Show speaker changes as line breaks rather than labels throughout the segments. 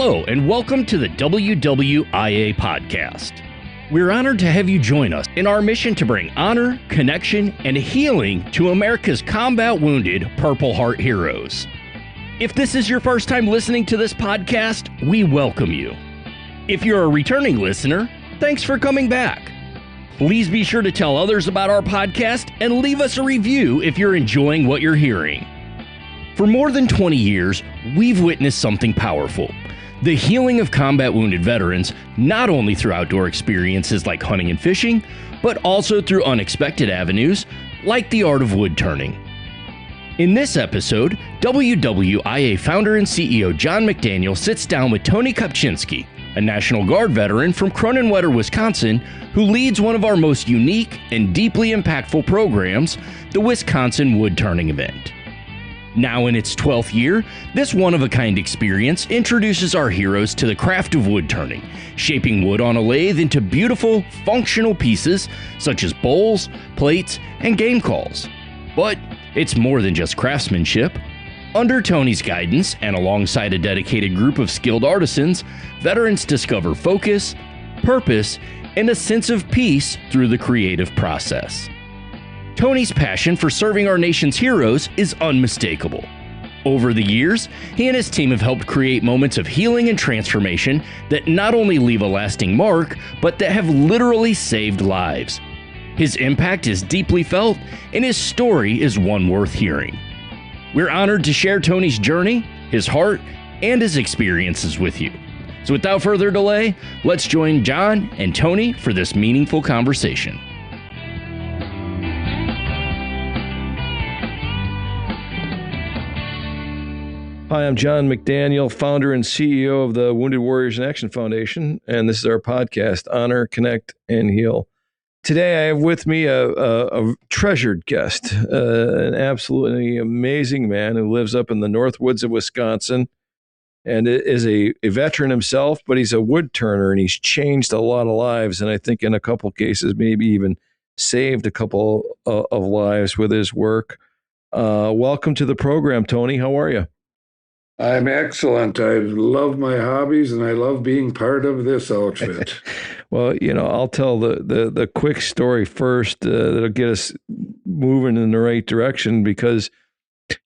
Hello, and welcome to the WWIA podcast. We're honored to have you join us in our mission to bring honor, connection, and healing to America's combat wounded Purple Heart heroes. If this is your first time listening to this podcast, we welcome you. If you're a returning listener, thanks for coming back. Please be sure to tell others about our podcast and leave us a review if you're enjoying what you're hearing. For more than 20 years, we've witnessed something powerful. The healing of combat wounded veterans, not only through outdoor experiences like hunting and fishing, but also through unexpected avenues like the art of wood turning. In this episode, WWIA founder and CEO John McDaniel sits down with Tony Kopchinski, a National Guard veteran from Kronenwetter, Wisconsin, who leads one of our most unique and deeply impactful programs, the Wisconsin Woodturning Event. Now in its 12th year, this one-of-a-kind experience introduces our heroes to the craft of wood turning, shaping wood on a lathe into beautiful, functional pieces such as bowls, plates, and game calls. But it's more than just craftsmanship. Under Tony's guidance and alongside a dedicated group of skilled artisans, veterans discover focus, purpose, and a sense of peace through the creative process. Tony's passion for serving our nation's heroes is unmistakable. Over the years, he and his team have helped create moments of healing and transformation that not only leave a lasting mark, but that have literally saved lives. His impact is deeply felt, and his story is one worth hearing. We're honored to share Tony's journey, his heart, and his experiences with you. So without further delay, let's join John and Tony for this meaningful conversation.
Hi, I'm John McDaniel, founder and CEO of the Wounded Warriors in Action Foundation, and this is our podcast, Honor, Connect, and Heal. Today, I have with me a treasured guest, an absolutely amazing man who lives up in the North Woods of Wisconsin and is a veteran himself, but he's a wood turner, and he's changed a lot of lives, and I think in a couple cases, maybe even saved a couple of lives with his work. Welcome to the program, Tony. How are you?
I'm excellent. I love my hobbies and I love being part of this outfit.
Well, I'll tell the quick story first that'll get us moving in the right direction, because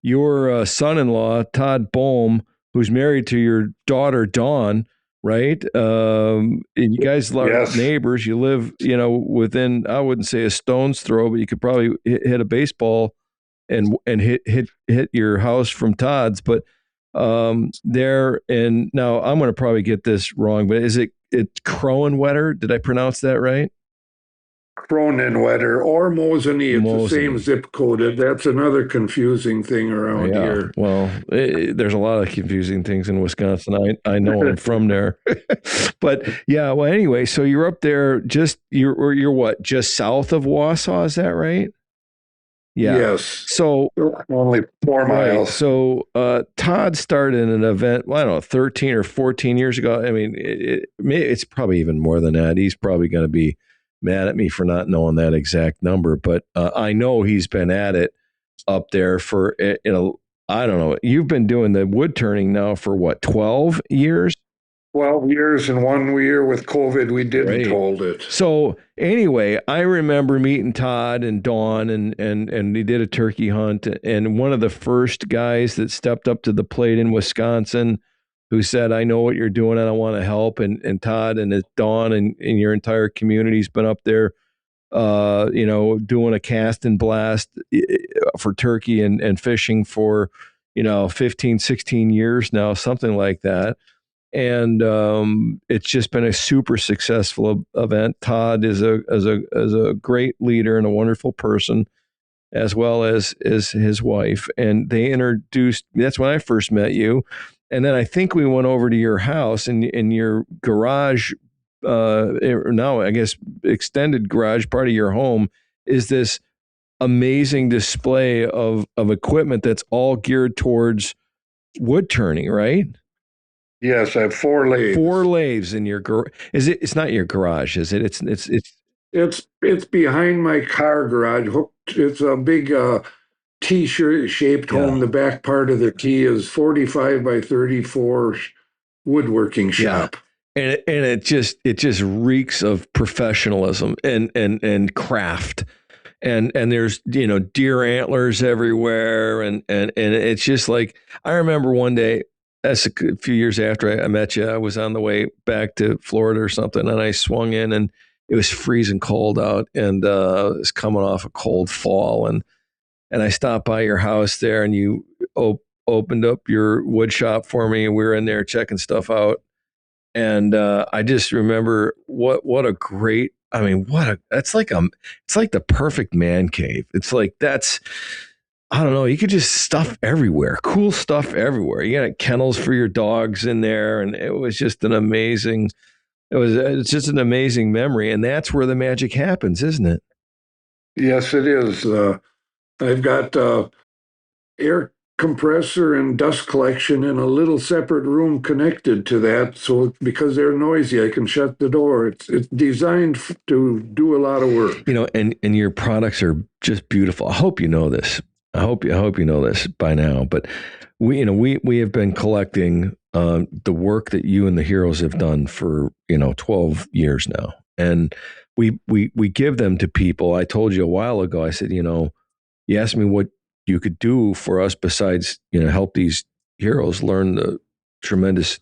your son-in-law, Todd Bohm, who's married to your daughter, Dawn, right? And you guys are
Yes.
neighbors. You live, within, I wouldn't say a stone's throw, but you could probably hit a baseball and hit your house from Todd's. But there, and now I'm going to probably get this wrong, but it's Kronenwetter? Did I pronounce that right?
Kronenwetter or Mosinee, it's the same zip code. That's another confusing thing around here.
Well, there's a lot of confusing things in Wisconsin. I know I'm from there. But yeah, well, anyway, so you're up there, you're what, just south of Wausau, is that right? Yeah.
Yes.
So
only 4 miles.
Right. So Todd started an event, I don't know, 13 or 14 years ago. I mean, it's probably even more than that. He's probably going to be mad at me for not knowing that exact number, but I know he's been at it up there for, I don't know. You've been doing the wood turning now for what, 12 years?
12 years, and 1 year with COVID, we didn't hold it.
So anyway, I remember meeting Todd and Dawn, and they did a turkey hunt. And one of the first guys that stepped up to the plate in Wisconsin who said, I know what you're doing and I want to help. And Todd and Dawn and your entire community's been up there, doing a cast and blast for turkey and fishing for, 15, 16 years now, something like that. And it's just been a super successful event. Todd is a great leader and a wonderful person, as well as his wife. And they introduced. That's when I first met you. And then I think we went over to your house, and in your garage, now I guess extended garage part of your home is this amazing display of equipment that's all geared towards wood turning, right?
Yes, I have 4 lathes.
4 lathes in your garage. It's not your garage, is it?
It's behind my car garage. It's a big T-shirt shaped home. The back part of the T is 45 by 34 woodworking shop.
And it just reeks of professionalism and craft. And there's, deer antlers everywhere. And it's just like, I remember one day, that's a few years after I met you, I was on the way back to Florida or something, and I swung in, and it was freezing cold out, and it was coming off a cold fall. And I stopped by your house there, and you opened up your wood shop for me, and we were in there checking stuff out. And I just remember what a great, I mean, it's like the perfect man cave. It's like, I don't know, you could just stuff everywhere, cool stuff everywhere. You got kennels for your dogs in there, and it was just it's just an amazing memory. And that's where the magic happens, isn't it?
Yes, it is. I've got air compressor and dust collection in a little separate room connected to that. So because they're noisy, I can shut the door. It's designed to do a lot of work.
And your products are just beautiful. I hope you know this. I hope you know this by now. But we have been collecting the work that you and the heroes have done for 12 years now, and we give them to people. I told you a while ago. I said, you asked me what you could do for us besides help these heroes learn the tremendous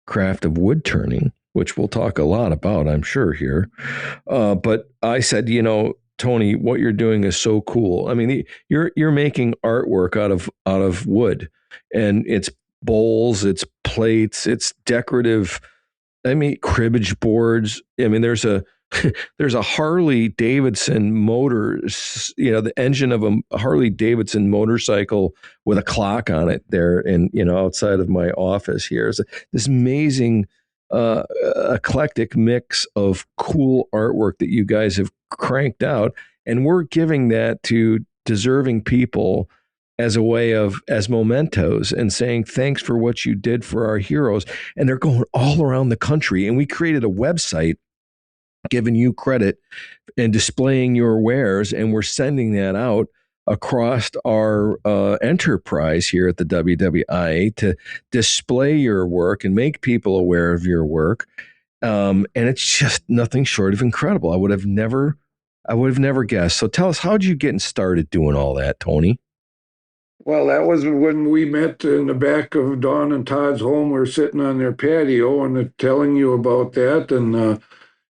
craft of wood turning, which we'll talk a lot about, I'm sure, here. But I said, Tony, what you're doing is so cool. I mean, you're making artwork out of wood, and it's bowls, it's plates, it's decorative. I mean, cribbage boards. I mean, there's a Harley Davidson motor, the engine of a Harley Davidson motorcycle with a clock on it there, and outside of my office here is this amazing eclectic mix of cool artwork that you guys have cranked out, and we're giving that to deserving people as a way as mementos, and saying thanks for what you did for our heroes. And they're going all around the country, and we created a website giving you credit and displaying your wares, and we're sending that out across our enterprise here at the WWIA to display your work and make people aware of your work. And it's just nothing short of incredible. I would have never guessed. So tell us, how did you get started doing all that, Tony?
Well, that was when we met in the back of Dawn and Todd's home. We were sitting on their patio, and they're telling you about that, and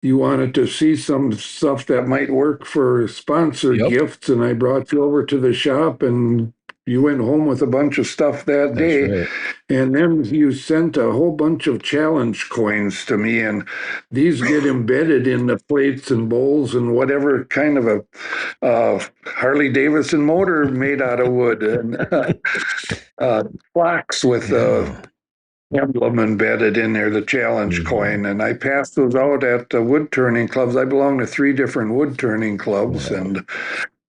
you wanted to see some stuff that might work for sponsored gifts, and I brought you over to the shop, and you went home with a bunch of stuff that day.
Right.
And then you sent a whole bunch of challenge coins to me, and these get embedded in the plates and bowls and whatever kind of a Harley Davidson motor made out of wood, and clocks with emblem embedded in there, the challenge coin. And I passed those out at the wood turning clubs. I belong to 3 different wood turning clubs, and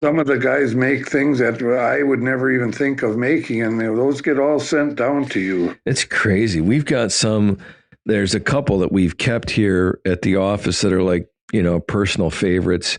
some of the guys make things that I would never even think of making, and those get all sent down to you.
It's crazy. We've got there's a couple that we've kept here at the office that are like, personal favorites.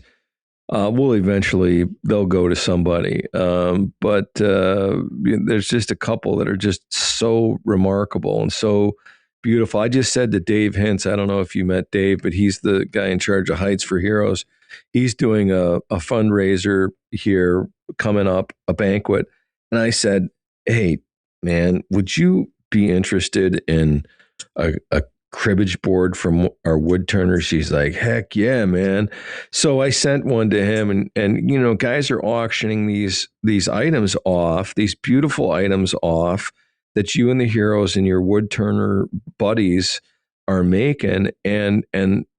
They'll go to somebody. But there's just a couple that are just so remarkable and so beautiful. I just said to Dave Hintz, I don't know if you met Dave, but he's the guy in charge of Heights for Heroes. He's doing a fundraiser here coming up, a banquet. And I said, hey, man, would you be interested in a cribbage board from our wood turners? He's like, heck yeah, man. So I sent one to him, and guys are auctioning these items off, these beautiful items off that you and the heroes and your wood turner buddies are making, and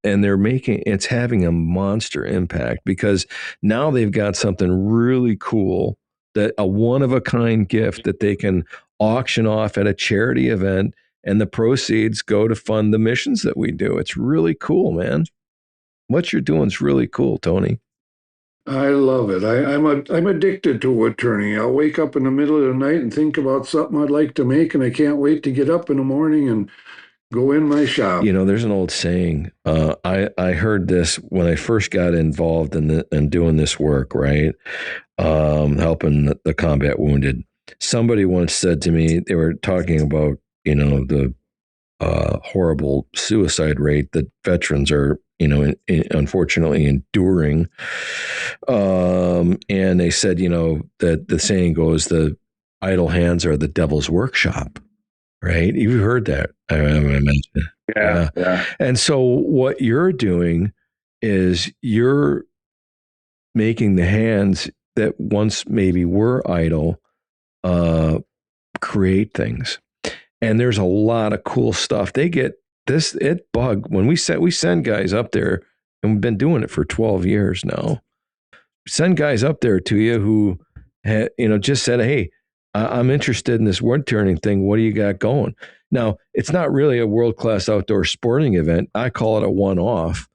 they're making, it's having a monster impact, because now they've got something really cool, that a one-of-a-kind gift that they can auction off at a charity event, and the proceeds go to fund the missions that we do. It's really cool, man. What you're doing is really cool, Tony.
I love it. I'm addicted to wood turning. I'll wake up in the middle of the night and think about something I'd like to make, and I can't wait to get up in the morning and go in my shop.
There's an old saying. I heard this when I first got involved in doing this work, right? Helping the combat wounded. Somebody once said to me, they were talking about, the horrible suicide rate that veterans are, unfortunately enduring. And they said, that the saying goes, the idle hands are the devil's workshop, right? You've heard that. I imagine.
Yeah.
And so what you're doing is you're making the hands that once maybe were idle, create things. And there's a lot of cool stuff. They get bug when we send guys up there, and we've been doing it for 12 years now. Send guys up there to you who, just said, hey, I'm interested in this wood turning thing. What do you got going? Now, it's not really a world-class outdoor sporting event. I call it a one-off,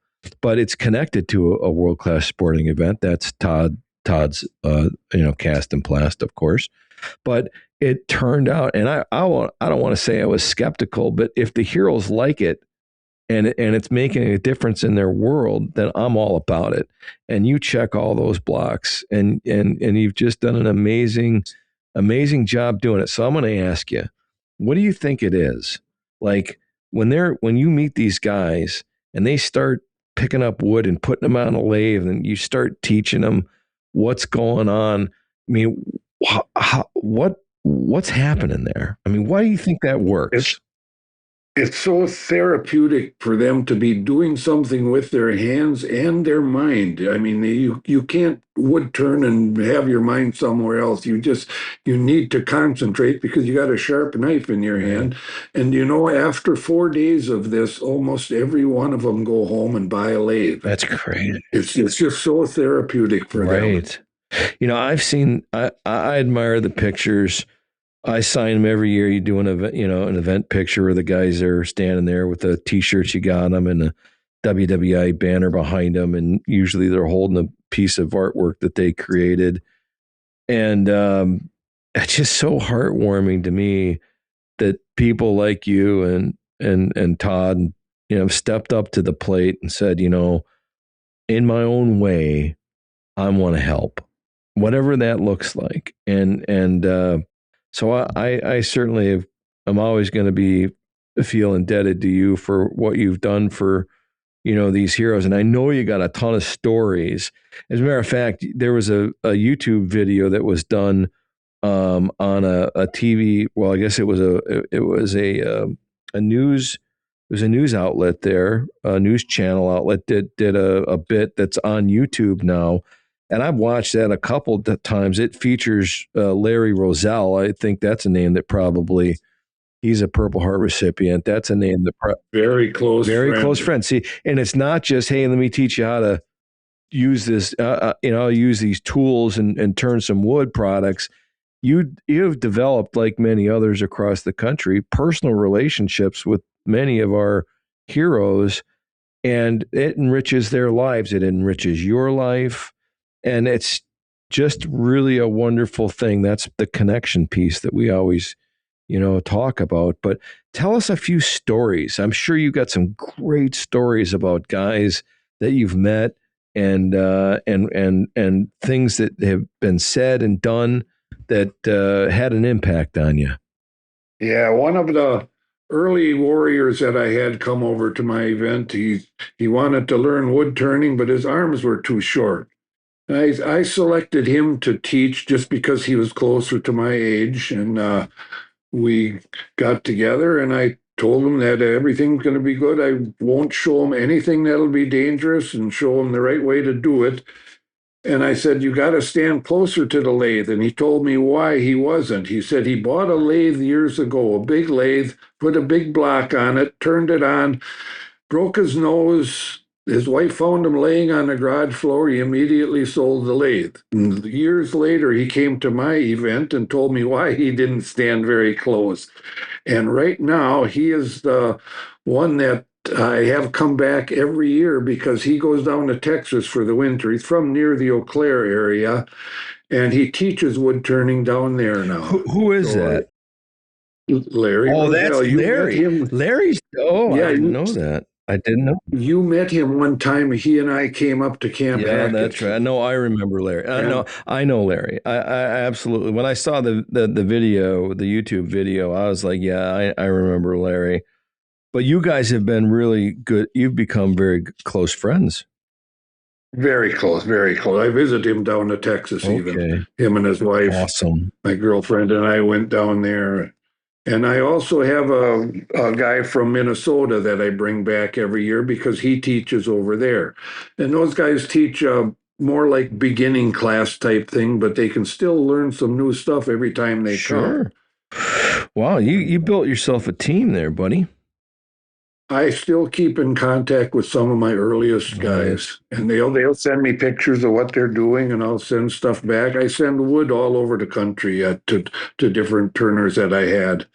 but it's connected to a world-class sporting event. That's Todd's, cast and plast, of course. But it turned out, and I don't want to say I was skeptical, but if the heroes like it and it's making a difference in their world, then I'm all about it. And you check all those blocks, and you've just done an amazing job doing it. So I'm going to ask you, what do you think it is? Like when you meet these guys and they start picking up wood and putting them on a lathe, and you start teaching them what's going on. I mean, what's happening there? I mean, why do you think that works?
It's so therapeutic for them to be doing something with their hands and their mind. I mean, you can't wood turn and have your mind somewhere else. You need to concentrate because you got a sharp knife in your hand. And after 4 days of this, almost every one of them go home and buy a lathe.
That's great.
It's just so therapeutic for them.
Right. I've seen, I admire the pictures. I sign them every year. You do an event picture where the guys are standing there with the t-shirts you got them and the WWIA banner behind them. And usually they're holding a piece of artwork that they created. And it's just so heartwarming to me that people like you and Todd, stepped up to the plate and said, in my own way, I want to help, whatever that looks like. So I certainly I'm always going to feel indebted to you for what you've done for, these heroes. And I know you got a ton of stories. As a matter of fact, there was a YouTube video that was done on a TV. Well, I guess it was a news outlet there, a news channel outlet that did a bit that's on YouTube now. And I've watched that a couple of times. It features Larry Roselle. I think that's a name that probably he's a Purple Heart recipient. That's a name that
very close friend.
See, and it's not just, hey, let me teach you how to use this. Use these tools and turn some wood products. You've developed, like many others across the country, personal relationships with many of our heroes, and it enriches their lives. It enriches your life. And it's just really a wonderful thing. That's the connection piece that we always, talk about. But tell us a few stories. I'm sure you got some great stories about guys that you've met and things that have been said and done that had an impact on you.
Yeah, one of the early warriors that I had come over to my event, he wanted to learn wood turning, but his arms were too short. I selected him to teach just because he was closer to my age, and we got together, and I told him that everything's going to be good. I won't show him anything that'll be dangerous and show him the right way to do it. And I said, you got to stand closer to the lathe. And he told me why he wasn't. He said he bought a lathe years ago, a big lathe, put a big block on it, turned it on, broke his nose. His wife found him laying on the garage floor. He immediately sold the lathe. And years later, he came to my event and told me why he didn't stand very close. And right now, he is the one that I have come back every year because he goes down to Texas for the winter. He's from near the Eau Claire area, and he teaches wood turning down there now.
Who is that?
Larry.
Oh, that's Larry. Larry's. Oh, yeah, I didn't know that. I didn't know.
You met him one time. He and I came up to Camp Hackett.
That's right. No, I remember Larry. I know Larry. I absolutely. When I saw the video, the YouTube video, I was like, yeah, I remember Larry. But you guys have been really good. You've become very close friends.
Very close, very close. I visit him down to Texas, even
Okay.
him and his wife.
Awesome.
My girlfriend and I went down there. And I also have a guy from Minnesota that I bring back every year because he teaches over there. And those guys teach more like beginning class type thing, but they can still learn some new stuff every time they come.
Wow, you built yourself a team there, buddy.
I still keep in contact with some of my earliest guys, and they'll send me pictures of what they're doing, and I'll send stuff back. I send wood all over the country to different turners that I had.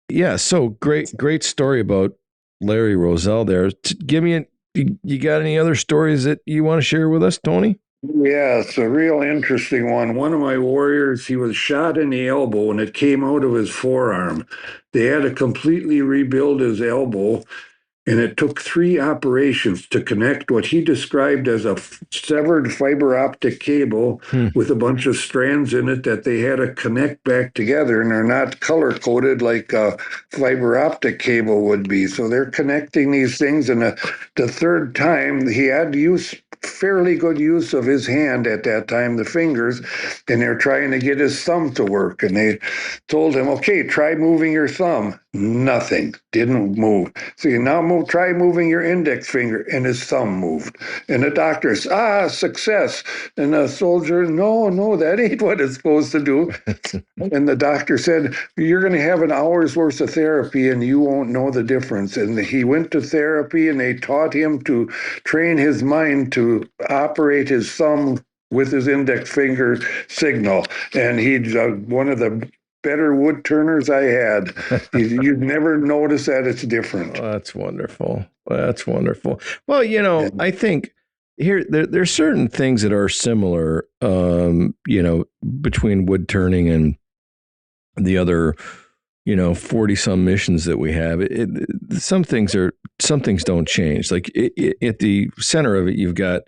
Yeah, so great story about Larry Roselle there. Give me you got any other stories that you want to share with us, Tony?
Yeah, it's a real interesting one. One of my warriors, he was shot in the elbow and it came out of his forearm. They had to completely rebuild his elbow, and it took 3 operations to connect what he described as a severed fiber optic cable with a bunch of strands in it that they had to connect back together, and they're not color coded like a fiber optic cable would be. So they're connecting these things, and the third time he had to use fairly good use of his hand at that time, the fingers, and they're trying to get his thumb to work. And they told him, okay, try moving your thumb. Nothing, didn't move. So you now try moving your index finger, and his thumb moved. And the doctor says, success. And the soldier, no, that ain't what it's supposed to do. And the doctor said, you're going to have an hour's worth of therapy and you won't know the difference. And he went to therapy, and they taught him to train his mind to operate his thumb with his index finger signal. And he's one of the better wood turners I had. You'd never notice that it's different.
Oh, that's wonderful. That's wonderful. Well, I think there's certain things that are similar, between wood turning and the other, 40 some missions that we have. Some things don't change. Like at the center of it, you've got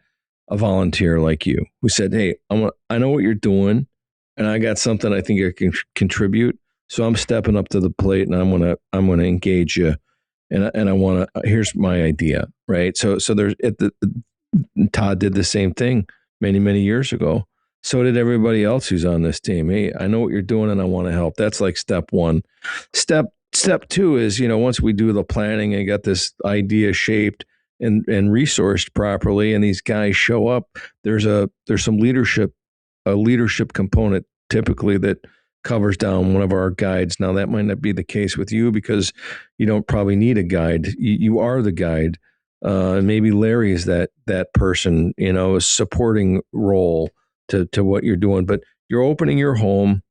a volunteer like you who said, hey, I know what you're doing, and I got something I think I can contribute. So I'm stepping up to the plate, and I'm gonna engage you, and I want to. Here's my idea, right? So there's Todd did the same thing many years ago. So did everybody else who's on this team. Hey, I know what you're doing, and I want to help. That's like step one. Step 2 is, once we do the planning and got this idea shaped and resourced properly, and these guys show up, there's some leadership component typically that covers down one of our guides. Now that might not be the case with you because you don't probably need a guide. You are the guide. And maybe Larry is that person, a supporting role to what you're doing, but you're opening your home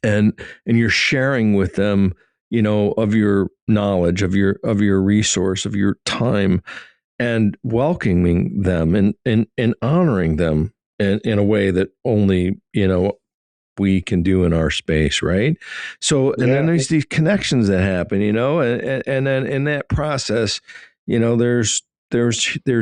and you're sharing with them, of your knowledge, of your resource, of your time, and welcoming them and honoring them in a way that only, we can do in our space. Right. So, and then there's these connections that happen, and then in that process, there's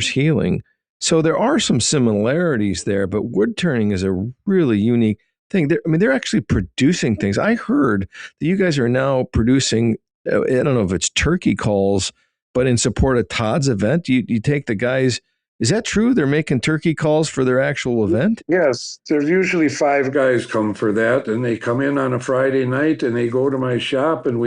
healing. So there are some similarities there, but wood turning is a really unique thing. They're actually producing things. I heard that you guys are now producing, I don't know if it's turkey calls, but in support of Todd's event, you take the guys. Is that true? They're making turkey calls for their actual event?
Yes, there's usually 5 guys come for that, and they come in on a Friday night and they go to my shop, and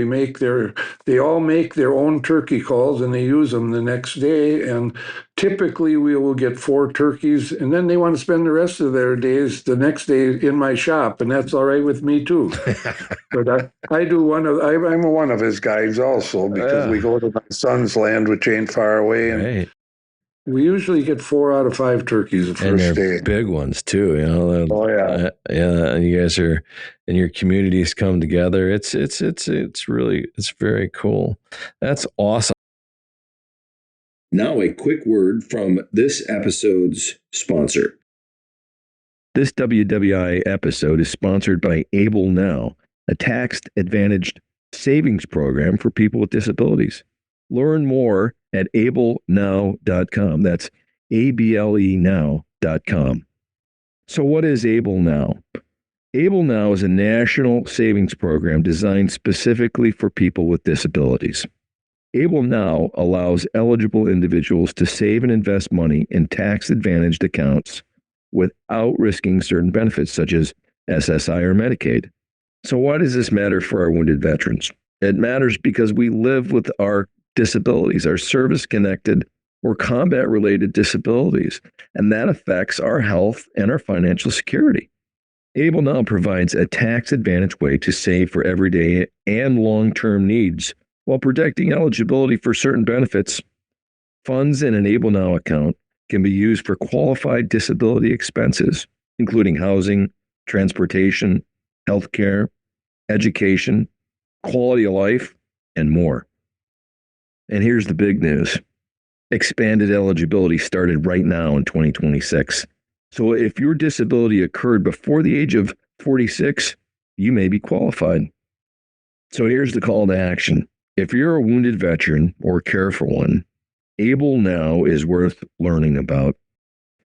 they all make their own turkey calls, and they use them the next day. And typically we will get 4 turkeys, and then they want to spend the rest of their days the next day in my shop, and that's all right with me too. But I'm one of his guys also, because we go to my son's land, which ain't far away, and
right.
We usually get 4 out of 5 turkeys the first day.
Big ones too,
Oh yeah,
yeah. And you guys and your communities come together. It's very cool. That's awesome. Now a quick word from this episode's sponsor. This WWIA episode is sponsored by Able Now, a tax-advantaged savings program for people with disabilities. Learn more at ablenow.com. That's ABLEnow.com. So what is Able Now? Able Now is a national savings program designed specifically for people with disabilities. Able Now allows eligible individuals to save and invest money in tax-advantaged accounts without risking certain benefits such as SSI or Medicaid. So why does this matter for our wounded veterans? It matters because we live with our disabilities, our service-connected or combat-related disabilities, and that affects our health and our financial security. Able Now provides a tax-advantaged way to save for everyday and long-term needs while protecting eligibility for certain benefits. Funds in an Able Now account can be used for qualified disability expenses, including housing, transportation, healthcare, education, quality of life, and more. And here's the big news. Expanded eligibility started right now in 2026. So if your disability occurred before the age of 46, you may be qualified. So here's the call to action. If you're a wounded veteran or care for one, Able Now is worth learning about.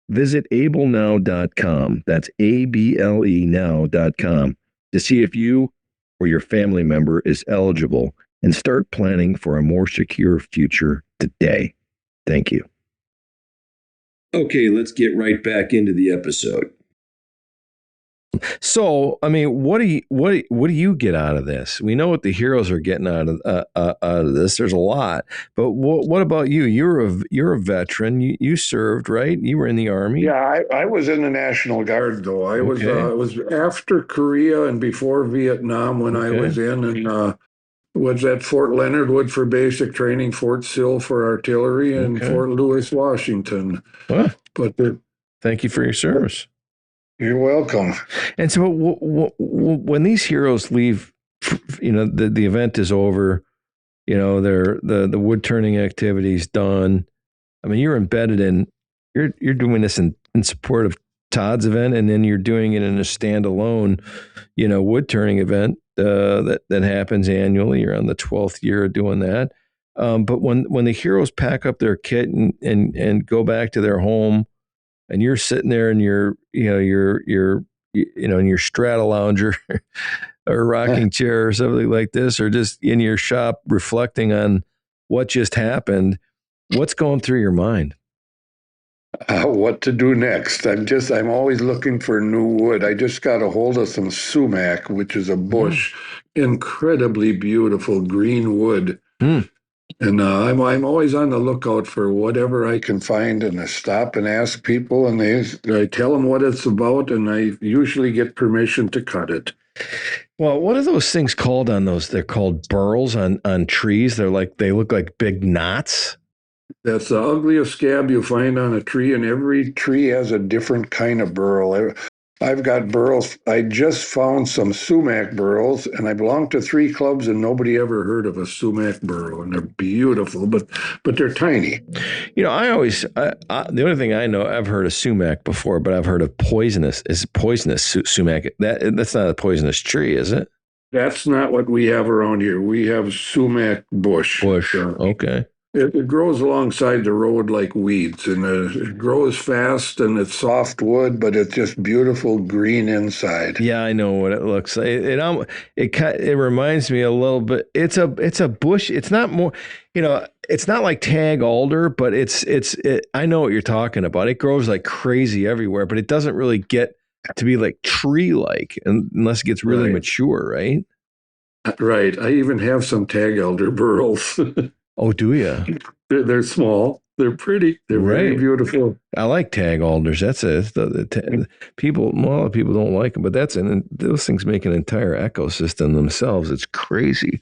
Visit ablenow.com. That's ABLE now.com to see if you or your family member is eligible and start planning for a more secure future today. Thank you. Okay, let's get right back into the episode. So, I mean, what do you get out of this? We know what the heroes are getting out of this. There's a lot, but what about you? You're a veteran. You served, right? You were in the Army.
Yeah, I was in the National Guard though. I was after Korea and before Vietnam when I was in, and was at Fort Leonard Wood for basic training, Fort Sill for artillery, and Fort Lewis, Washington.
Huh.
But
thank you for your service.
You're welcome.
And so when these heroes leave, the event is over, the wood turning activity's done. I mean, you're embedded in, you're doing this in support of Todd's event, and then you're doing it in a standalone, wood turning event that happens annually. You're on the 12th year of doing that. But when the heroes pack up their kit and go back to their home, and you're sitting there in your in your strata lounger or rocking chair or something like this, or just in your shop reflecting on what just happened, what's going through your mind?
What to do next? I'm always looking for new wood. I just got a hold of some sumac, which is a bush, incredibly beautiful green wood. And I'm always on the lookout for whatever I can find, and I stop and ask people, and I tell them what it's about, and I usually get permission to cut it.
Well, what are those things called on those? They're called burls on trees. They look like big knots.
That's the ugliest scab you find on a tree, and every tree has a different kind of burl. I've got burls. I just found some sumac burls, and I belong to 3 clubs, and nobody ever heard of a sumac burl, and they're beautiful, but they're tiny.
The only thing I know, I've heard of sumac before, but I've heard of poisonous sumac. That's not a poisonous tree, is it?
That's not what we have around here. We have sumac bush.
Okay.
It grows alongside the road like weeds, and it grows fast, and it's soft wood, but it's just beautiful green inside.
Yeah, I know what it looks like. It reminds me a little bit. It's a bush. It's not more, it's not like tag alder, but I know what you're talking about. It grows like crazy everywhere, but it doesn't really get to be like tree-like unless it gets really mature, right?
Right. I even have some tag alder burls.
Oh, do you?
They're small. They're pretty. They're very beautiful.
I like tag alders. A lot of people don't like them, but those things make an entire ecosystem themselves. It's crazy.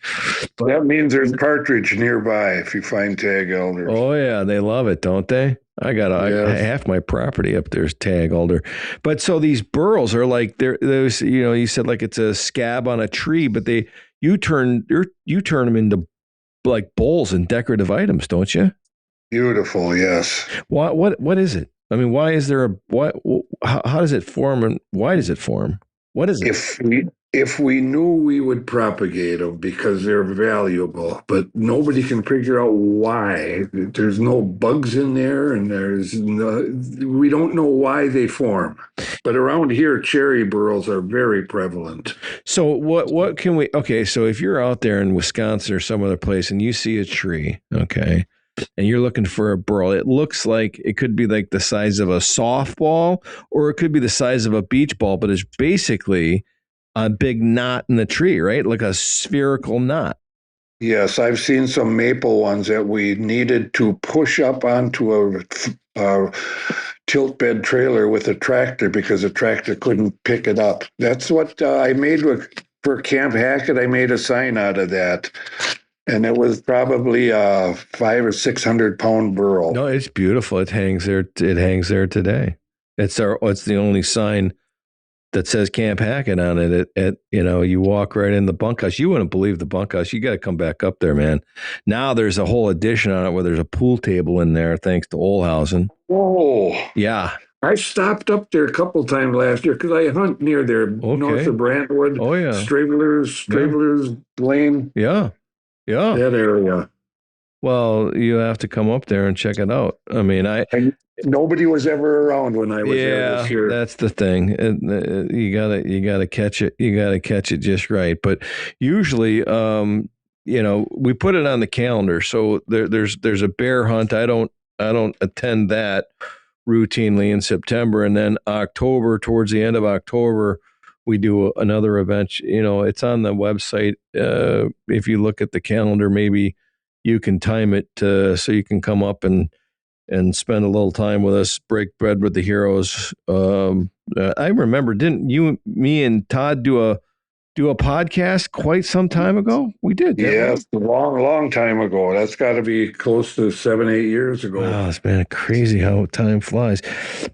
But that means there's partridge nearby if you find tag alders.
Oh yeah, they love it, don't they? I got half my property up there's tag alder. But so these burls are like there's you said like it's a scab on a tree, but you turn them into like bowls and decorative items, don't you?
Beautiful, yes.
What is it? I mean, why is there how does it form, and why does it form? What is it?
If we knew, we would propagate them because they're valuable, but nobody can figure out why. There's no bugs in there, and we don't know why they form. But around here, cherry burls are very prevalent.
So what can we? Okay, so if you're out there in Wisconsin or some other place and you see a tree, okay, and you're looking for a burl, it looks like it could be like the size of a softball, or it could be the size of a beach ball, but it's basically a big knot in the tree, right? Like a spherical knot.
Yes, I've seen some maple ones that we needed to push up onto a tilt bed trailer with a tractor because the tractor couldn't pick it up. That's what I made for Camp Hackett. I made a sign out of that, and it was probably a 500 or 600 pound burl.
No, it's beautiful. It hangs there. It hangs there today. It's the only sign that says Camp Hackett on it. You walk right in the bunkhouse. You wouldn't believe the bunkhouse. You got to come back up there, man. Now there's a whole addition on it where there's a pool table in there, thanks to Olhausen.
Oh,
yeah.
I stopped up there a couple times last year because I hunt near there, north of Brantwood.
Oh yeah,
Stravelers Lane.
Yeah,
that area.
Well, you have to come up there and check it out. I mean,
nobody was ever around when I was there this year.
That's the thing. You gotta catch it. You gotta catch it just right. But usually, we put it on the calendar. So there's a bear hunt. I don't attend that routinely in September, and then October, towards the end of October, we do another event. It's on the website. If you look at the calendar, maybe you can time it so you can come up and spend a little time with us, break bread with the heroes. I remember, didn't me and Todd do a podcast quite some time ago? We did.
Yes, a long time ago. That's got to be close to 7-8 years ago.
Wow, it's been crazy how time flies.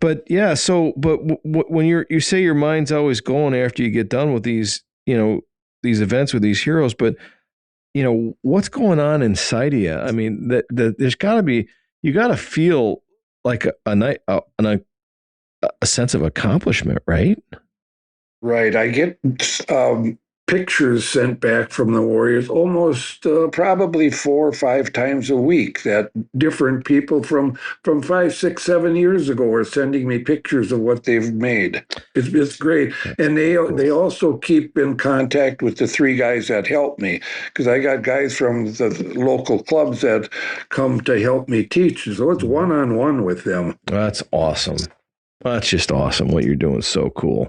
But yeah, when you say your mind's always going after you get done with these events with these heroes, but what's going on inside of you? I mean, there's got to be. You got to feel like a sense of accomplishment, right?
Right. I get pictures sent back from the Warriors almost probably 4 or 5 times a week that different people from 5, 6, 7 years ago are sending me pictures of what they've made. It's great. And they also keep in contact with the 3 guys that help me, because I got guys from the local clubs that come to help me teach. So it's one-on-one with them.
That's awesome. That's just awesome. What you're doing is so cool.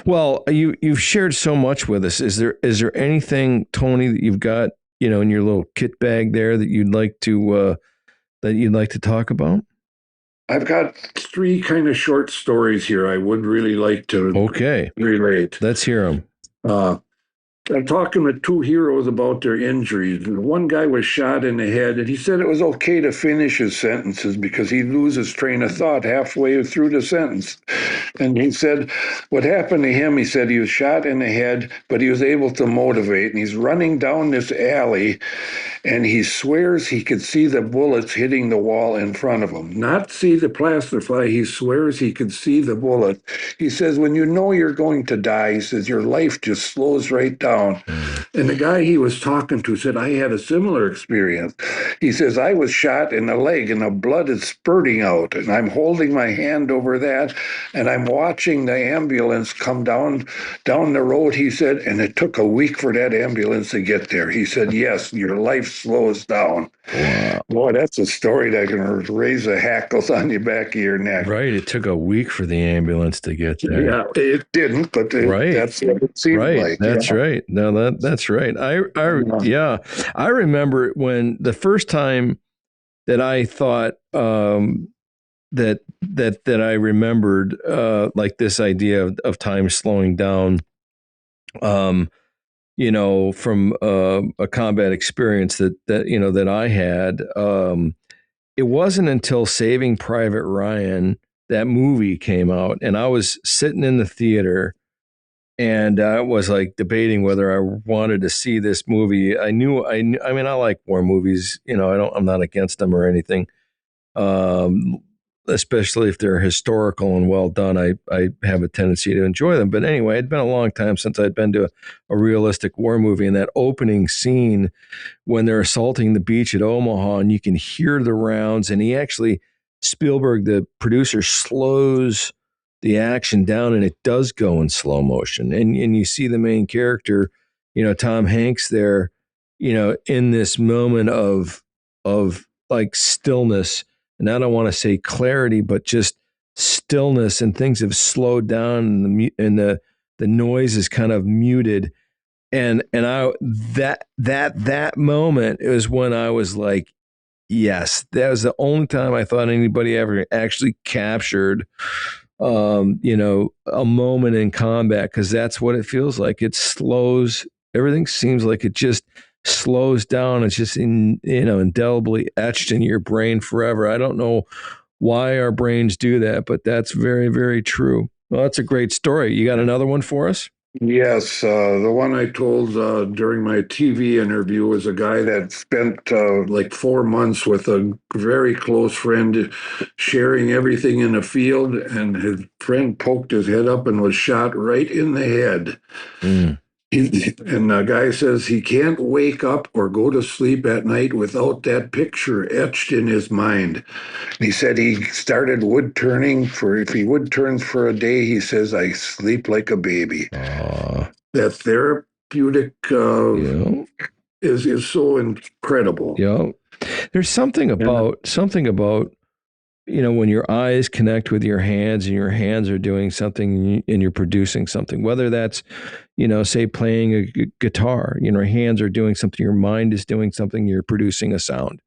Well, you've shared so much with us. Is there anything, Tony, that you've got, in your little kit bag there that you'd like to talk about?
I've got 3 kind of short stories here I would really like to relate.
Let's hear them.
I'm talking to 2 heroes about their injuries. One guy was shot in the head, and he said it was okay to finish his sentences because he'd lose his train of thought halfway through the sentence. And he said what happened to him, he said he was shot in the head, but he was able to motivate. And he's running down this alley, and he swears he could see the bullets hitting the wall in front of him. Not see the plaster fly, he swears he could see the bullet. He says, when you know you're going to die, he says, your life just slows right down. And the guy he was talking to said, I had a similar experience. He says, I was shot in the leg and the blood is spurting out. And I'm holding my hand over that, and I'm watching the ambulance come down the road, he said, and it took a week for that ambulance to get there. He said, yes, your life slows down. Wow. Boy, that's a story that can raise the hackles on the back of your neck.
Right. It took a week for the ambulance to get there.
Yeah, it didn't, but that's what it seemed like.
That's right. No, that's right. I remember when the first time that I thought that I remembered like this idea of time slowing down, from a combat experience that I had. It wasn't until Saving Private Ryan, that movie, came out, and I was sitting in the theater, and I was like debating whether I wanted to see this movie. I mean, I like war movies. I'm not against them or anything. especially if they're historical and well done, I have a tendency to enjoy them. But anyway, it'd been a long time since I'd been to a realistic war movie, and that opening scene when they're assaulting the beach at Omaha and you can hear the rounds, and Spielberg, the producer, slows the action down and it does go in slow motion. And you see the main character, Tom Hanks there, in this moment of like stillness. And I don't want to say clarity, but just stillness, and things have slowed down and the noise is kind of muted. And that moment is when I was like, yes, that was the only time I thought anybody ever actually captured, a moment in combat, because that's what it feels like. It slows. Everything seems like it just slows down. It's just indelibly etched in your brain forever. I don't know why our brains do that, but that's very, very true. Well, that's a great story. You got another one for us?
Yes, the one I told during my TV interview was a guy that spent like 4 months with a very close friend, sharing everything in a field, and his friend poked his head up and was shot right in the head.
Mm.
And the guy says he can't wake up or go to sleep at night without that picture etched in his mind. And he said he started wood turning if he wood turns for a day, he says, I sleep like a baby. That therapeutic is so incredible.
Yeah. There's something about when your eyes connect with your hands and your hands are doing something and you're producing something, whether that's, say playing a guitar, your hands are doing something, your mind is doing something, you're producing a sound.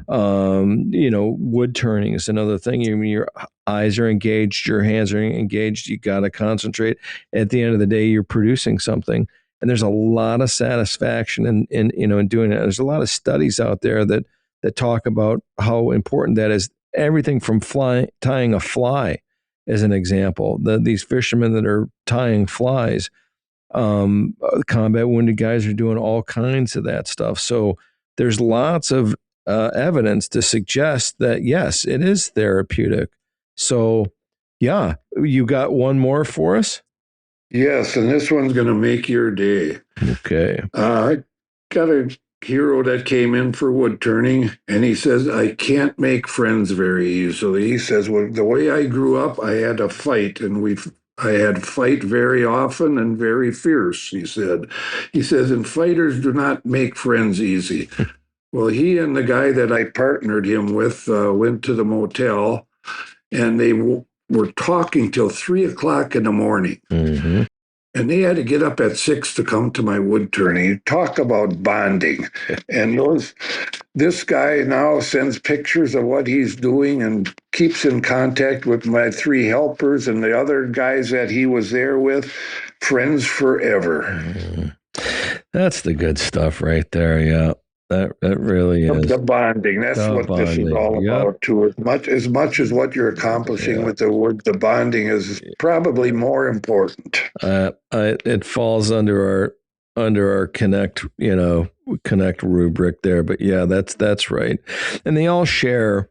Wood turning is another thing. Your eyes are engaged, your hands are engaged, you got to concentrate. At the end of the day, you're producing something. And there's a lot of satisfaction in doing it. There's a lot of studies out there that talk about how important that is. Everything from tying a fly, as an example. These fishermen that are tying flies, combat wounded guys are doing all kinds of that stuff. So there's lots of evidence to suggest that, yes, it is therapeutic. So, yeah, you got one more for us?
Yes, and this one's going to make your day.
Okay.
I got a hero that came in for wood turning, and he says, I can't make friends very easily. He says, well, the way I grew up, I had to fight, and I had fight very often and very fierce, he said. He says, and fighters do not make friends easy. Well, he and the guy that I partnered him with went to the motel, and they were talking till 3:00 in the morning.
Mm-hmm.
And they had to get up at 6 to come to my wood turning. Talk about bonding. And this guy now sends pictures of what he's doing and keeps in contact with my 3 helpers and the other guys that he was there with. Friends forever.
Mm-hmm. That's the good stuff right there. Yeah. That really is.
The bonding. That's what bonding. This is all about, too. As much as what you're accomplishing with the wood, the bonding is probably more important.
It falls under our connect rubric there. But yeah, that's right. And they all share.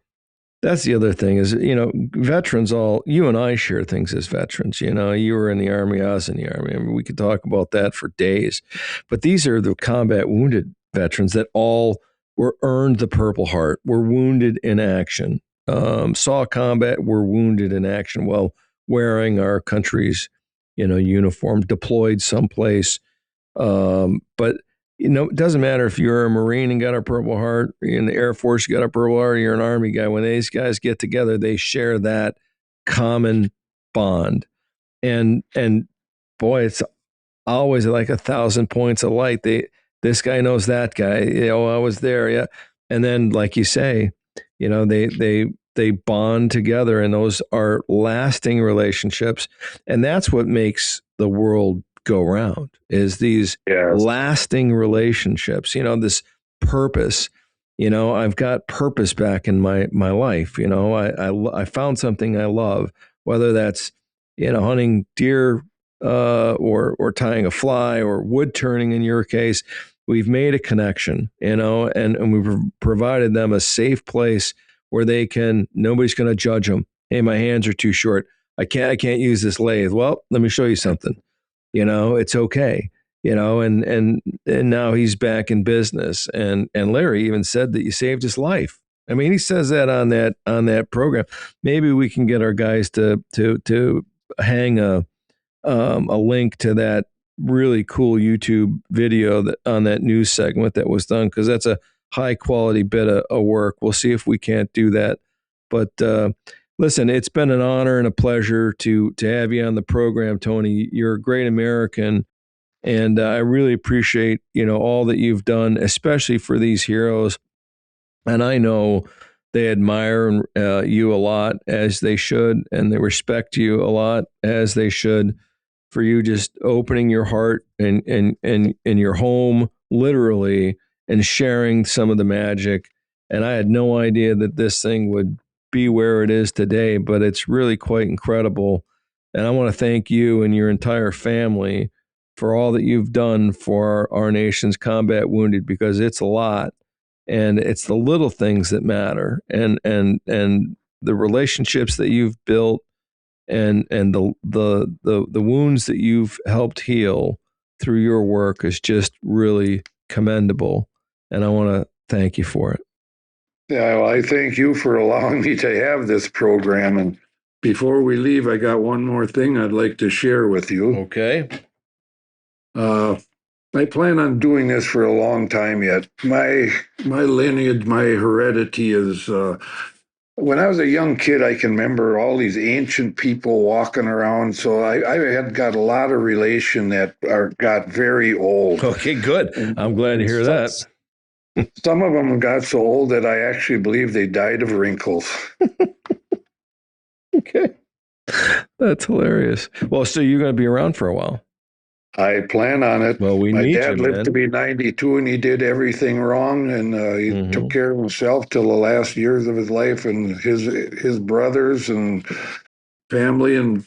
That's the other thing is, veterans you and I share things as veterans. You were in the Army, I was in the Army. I mean, we could talk about that for days. But these are the combat wounded veterans that all earned the Purple Heart, were wounded in action, saw combat, were wounded in action while wearing our country's, uniform, deployed someplace. But it doesn't matter if you're a Marine and got a Purple Heart, you're in the Air Force, you got a Purple Heart, you're an Army guy. When these guys get together, they share that common bond. And boy, it's always like 1,000 points of light. This guy knows that guy. I was there. Yeah. And then, like you say, they bond together, and those are lasting relationships. And that's what makes the world go round, is these lasting relationships, this purpose. I've got purpose back in my life. I found something I love, whether that's, hunting deer, or tying a fly, or wood turning in your case. We've made a connection, and we've provided them a safe place where nobody's going to judge them. Hey, my hands are too short. I can't use this lathe. Well, let me show you something. It's okay. And now he's back in business. And Larry even said that you saved his life. I mean, he says that on that program. Maybe we can get our guys to hang a link to that really cool YouTube video on that news segment that was done, because that's a high quality bit of work. We'll see if we can't do that. But listen, it's been an honor and a pleasure to have you on the program, Tony. You're a great American, and I really appreciate all that you've done, especially for these heroes. And I know they admire you a lot, as they should, and they respect you a lot, as they should, for you just opening your heart and your home, literally, and sharing some of the magic. And I had no idea that this thing would be where it is today, but it's really quite incredible. And I want to thank you and your entire family for all that you've done for our nation's combat wounded, because it's a lot. And it's the little things that matter, and the relationships that you've built, and the wounds that you've helped heal through your work is just really commendable. And I want to thank you for it.
Yeah, well, I thank you for allowing me to have this program. And before we leave, I got one more thing I'd like to share with you.
Okay.
I plan on doing this for a long time yet. My lineage, my heredity is, when I was a young kid, I can remember all these ancient people walking around. So I had got a lot of relation that got very old.
Okay, good. I'm glad to hear that.
Some of them got so old that I actually believe they died of wrinkles.
Okay. That's hilarious. Well, so you're going to be around for a while.
I plan on it.
Well,
my dad lived to be 92, and he did everything wrong, and he took care of himself till the last years of his life, and his brothers and family and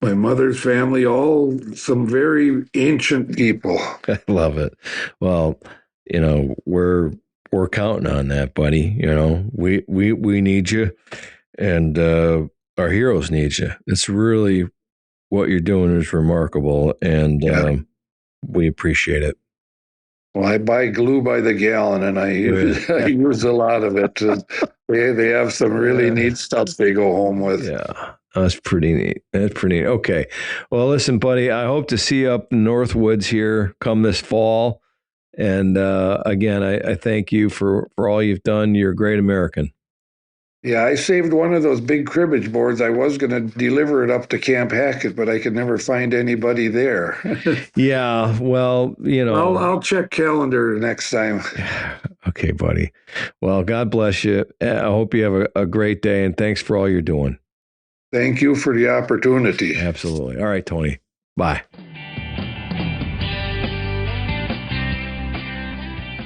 my mother's family, all some very ancient people.
I love it. Well, we're counting on that, buddy. We need you, and our heroes need you. It's really, what you're doing is remarkable, and we appreciate it.
Well, I buy glue by the gallon, and I use a lot of it. They have some really neat stuff they go home with.
Yeah, that's pretty neat. That's pretty neat. Okay. Well, listen, buddy, I hope to see you up in Northwoods here come this fall. And again, I thank you for all you've done. You're a great American.
Yeah, I saved one of those big cribbage boards. I was going to deliver it up to Camp Hackett, but I could never find anybody there.
Yeah, well,
I'll check calendar next time.
Okay, buddy. Well, God bless you. I hope you have a great day, and thanks for all you're doing.
Thank you for the opportunity.
Absolutely. All right, Tony. Bye.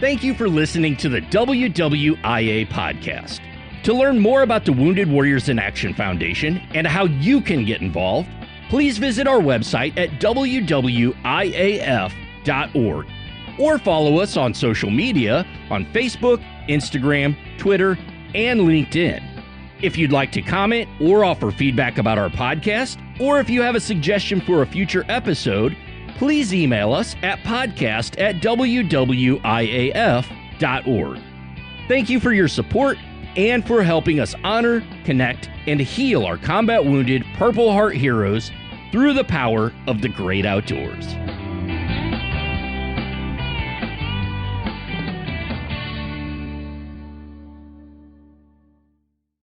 Thank you for listening to the WWIA podcast. To learn more about the Wounded Warriors in Action Foundation and how you can get involved, please visit our website at wwiaf.org or follow us on social media on Facebook, Instagram, Twitter, and LinkedIn. If you'd like to comment or offer feedback about our podcast, or if you have a suggestion for a future episode, please email us at podcast@wwiaf.org. Thank you for your support and for helping us honor, connect, and heal our combat wounded Purple Heart heroes through the power of the great outdoors.